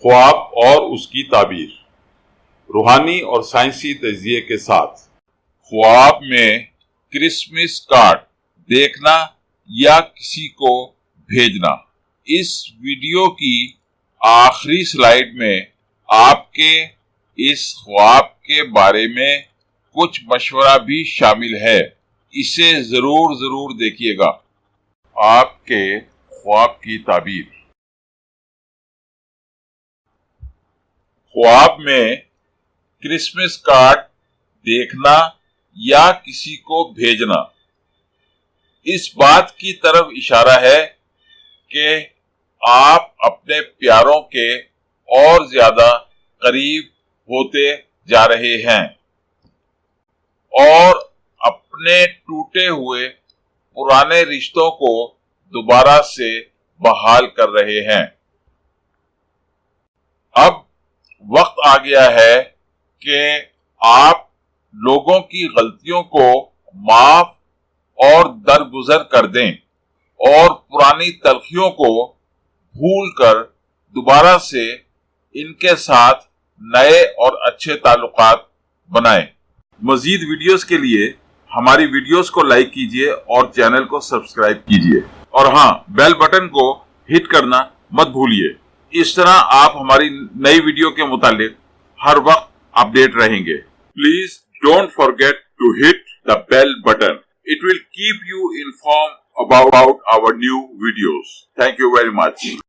خواب اور اس کی تعبیر، روحانی اور سائنسی تجزیے کے ساتھ۔ خواب میں کرسمس کارڈ دیکھنا یا کسی کو بھیجنا۔ اس ویڈیو کی آخری سلائیڈ میں آپ کے اس خواب کے بارے میں کچھ مشورہ بھی شامل ہے، اسے ضرور دیکھیے گا۔ آپ کے خواب کی تعبیر۔ خواب میں کرسمس کارڈ دیکھنا یا کسی کو بھیجنا اس بات کی طرف اشارہ ہے کہ آپ اپنے پیاروں کے اور زیادہ قریب ہوتے جا رہے ہیں اور اپنے ٹوٹے ہوئے پرانے رشتوں کو دوبارہ سے بحال کر رہے ہیں۔ اب وقت آ گیا ہے کہ آپ لوگوں کی غلطیوں کو معاف اور درگزر کر دیں اور پرانی تلخیوں کو بھول کر دوبارہ سے ان کے ساتھ نئے اور اچھے تعلقات بنائیں۔ مزید ویڈیوز کے لیے ہماری ویڈیوز کو لائک کیجیے اور چینل کو سبسکرائب کیجیے، اور ہاں، بیل بٹن کو ہٹ کرنا مت بھولیے۔ اس طرح آپ ہماری نئی ویڈیو کے متعلق ہر وقت اپڈیٹ رہیں گے۔ Please don't forget to hit the bell button. It will keep you informed about our new videos. Thank you very much.